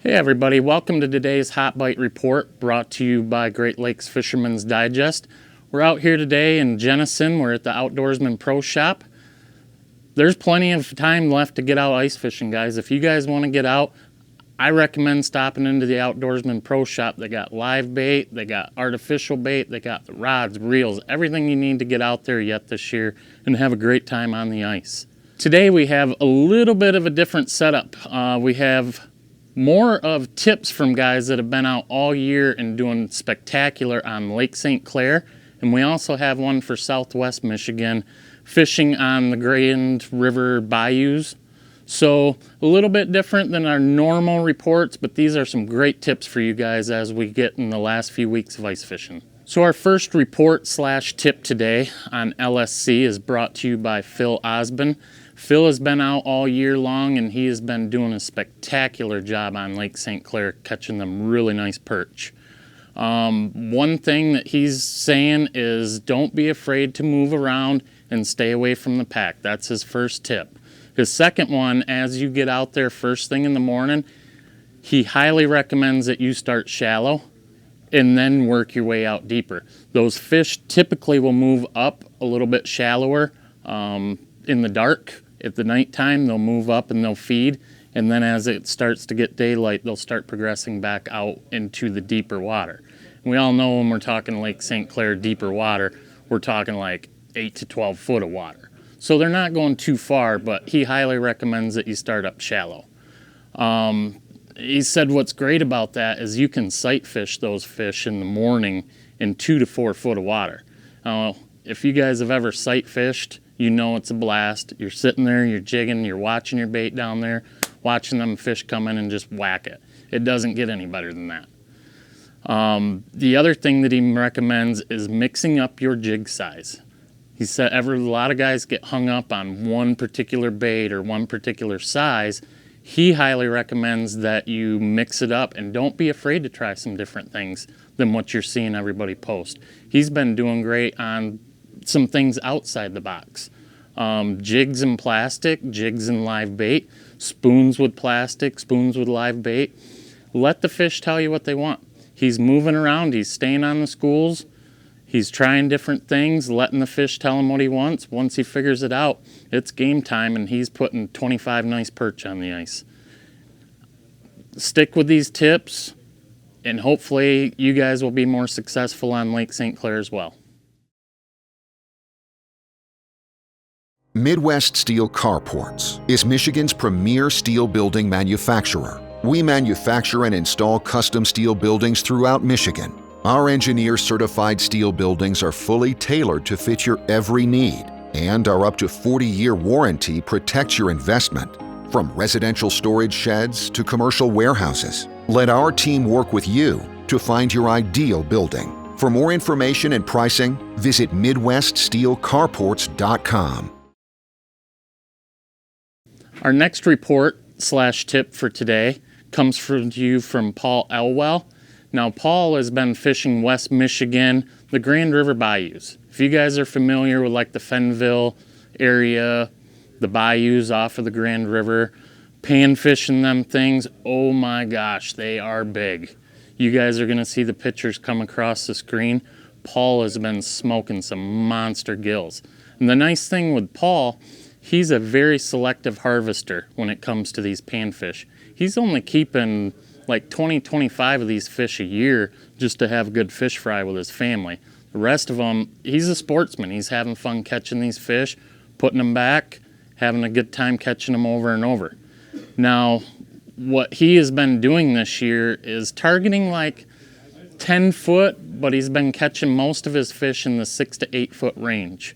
Hey everybody, welcome to today's Hot Bite Report brought to you by Great Lakes Fisherman's Digest. We're out here today in Jenison. We're at the Outdoorsmen Pro Shop. There's plenty of time left to get out ice fishing, guys. If you guys want to get out, I recommend stopping into the Outdoorsmen Pro Shop. They got live bait, they got artificial bait, they got the rods, reels, everything you need to get out there yet this year and have a great time on the ice. Today we have a little bit of a different setup. We have more of tips from guys that have been out all year and doing spectacular on Lake St. Clair. And we also have one for Southwest Michigan, fishing on the Grand River bayous. So a little bit different than our normal reports, but these are some great tips for you guys as we get in the last few weeks of ice fishing. So our first report / tip today on LSC is brought to you by Phil Osborne. Phil has been out all year long and he has been doing a spectacular job on Lake St. Clair, catching them really nice perch. One thing that he's saying is don't be afraid to move around and stay away from the pack. That's his first tip. His second one, as you get out there first thing in the morning, he highly recommends that you start shallow and then work your way out deeper. Those fish typically will move up a little bit shallower in the dark. At the nighttime, they'll move up and they'll feed, and then as it starts to get daylight, they'll start progressing back out into the deeper water. And we all know when we're talking Lake St. Clair deeper water, we're talking like 8 to 12 foot of water. So they're not going too far, but he highly recommends that you start up shallow. He said what's great about that is you can sight fish those fish in the morning in 2 to 4 foot of water. If you guys have ever sight fished, you know it's a blast. You're sitting there, you're jigging, you're watching your bait down there, watching them fish come in and just whack it. It doesn't get any better than that. The other thing that he recommends is mixing up your jig size. He said a lot of guys get hung up on one particular bait or one particular size. He highly recommends that you mix it up and don't be afraid to try some different things than what you're seeing everybody post. He's been doing great on some things outside the box. Jigs and plastic, jigs and live bait, spoons with plastic, spoons with live bait. Let the fish tell you what they want. He's moving around, he's staying on the schools, he's trying different things, letting the fish tell him what he wants. Once he figures it out, it's game time and he's putting 25 nice perch on the ice. Stick with these tips and hopefully you guys will be more successful on Lake St. Clair as well. Midwest Steel Carports is Michigan's premier steel building manufacturer. We manufacture and install custom steel buildings throughout Michigan. Our engineer-certified steel buildings are fully tailored to fit your every need, and our up to 40-year warranty protects your investment. From residential storage sheds to commercial warehouses, let our team work with you to find your ideal building. For more information and pricing, visit MidwestSteelCarports.com. Our next report / tip for today comes from you from Paul Elwell. Now, Paul has been fishing West Michigan, the Grand River bayous. If you guys are familiar with like the Fenville area, the bayous off of the Grand River, panfishing them things, oh my gosh, they are big. You guys are going to see the pictures come across the screen. Paul has been smoking some monster gills. And the nice thing with Paul, he's a very selective harvester when it comes to these panfish. He's only keeping like 20-25 of these fish a year just to have a good fish fry with his family. The rest of them, he's a sportsman. He's having fun catching these fish, putting them back, having a good time catching them over and over. Now, what he has been doing this year is targeting like 10 foot, but he's been catching most of his fish in the 6 to 8 foot range.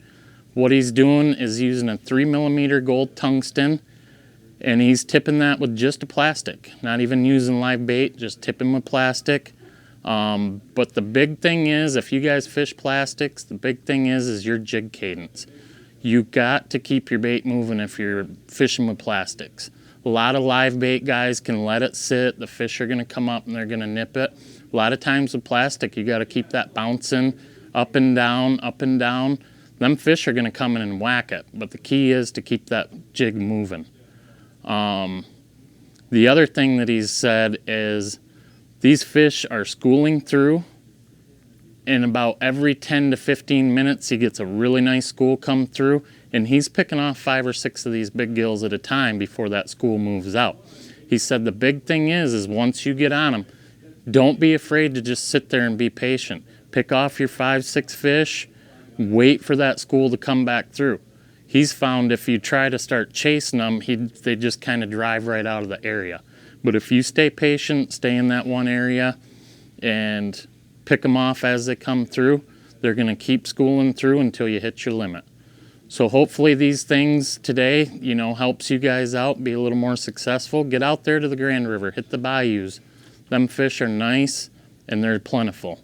What he's doing is using a 3mm gold tungsten, and he's tipping that with just a plastic, not even using live bait, just tipping with plastic. But the big thing is, if you guys fish plastics, the big thing is your jig cadence. You got to keep your bait moving if you're fishing with plastics. A lot of live bait guys can let it sit, the fish are gonna come up and they're gonna nip it. A lot of times with plastic, you gotta keep that bouncing up and down, up and down. Them fish are gonna come in and whack it, but the key is to keep that jig moving. The other thing that he's said is these fish are schooling through. In about every 10 to 15 minutes, he gets a really nice school come through, and he's picking off 5 or 6 of these big gills at a time before that school moves out. He said the big thing is once you get on them, don't be afraid to just sit there and be patient. Pick off your 5, 6 fish, wait for that school to come back through. He's found if you try to start chasing them, they just kind of drive right out of the area. But if you stay patient, stay in that one area, and pick them off as they come through, they're going to keep schooling through until you hit your limit. So hopefully these things today, helps you guys out, be a little more successful. Get out there to the Grand River, hit the bayous. Them fish are nice and they're plentiful.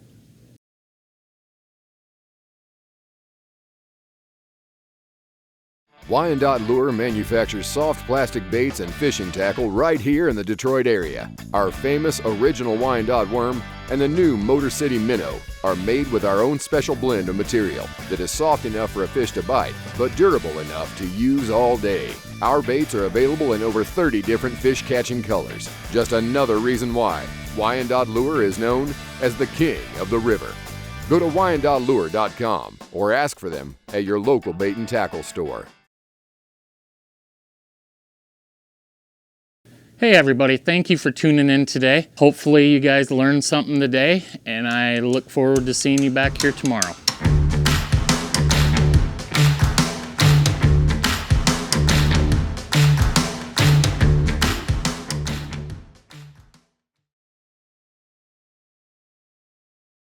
Wyandotte Lure manufactures soft plastic baits and fishing tackle right here in the Detroit area. Our famous original Wyandotte worm and the new Motor City minnow are made with our own special blend of material that is soft enough for a fish to bite, but durable enough to use all day. Our baits are available in over 30 different fish catching colors. Just another reason why Wyandotte Lure is known as the king of the river. Go to WyandottLure.com or ask for them at your local bait and tackle store. Hey everybody, thank you for tuning in today. Hopefully you guys learned something today, and I look forward to seeing you back here tomorrow.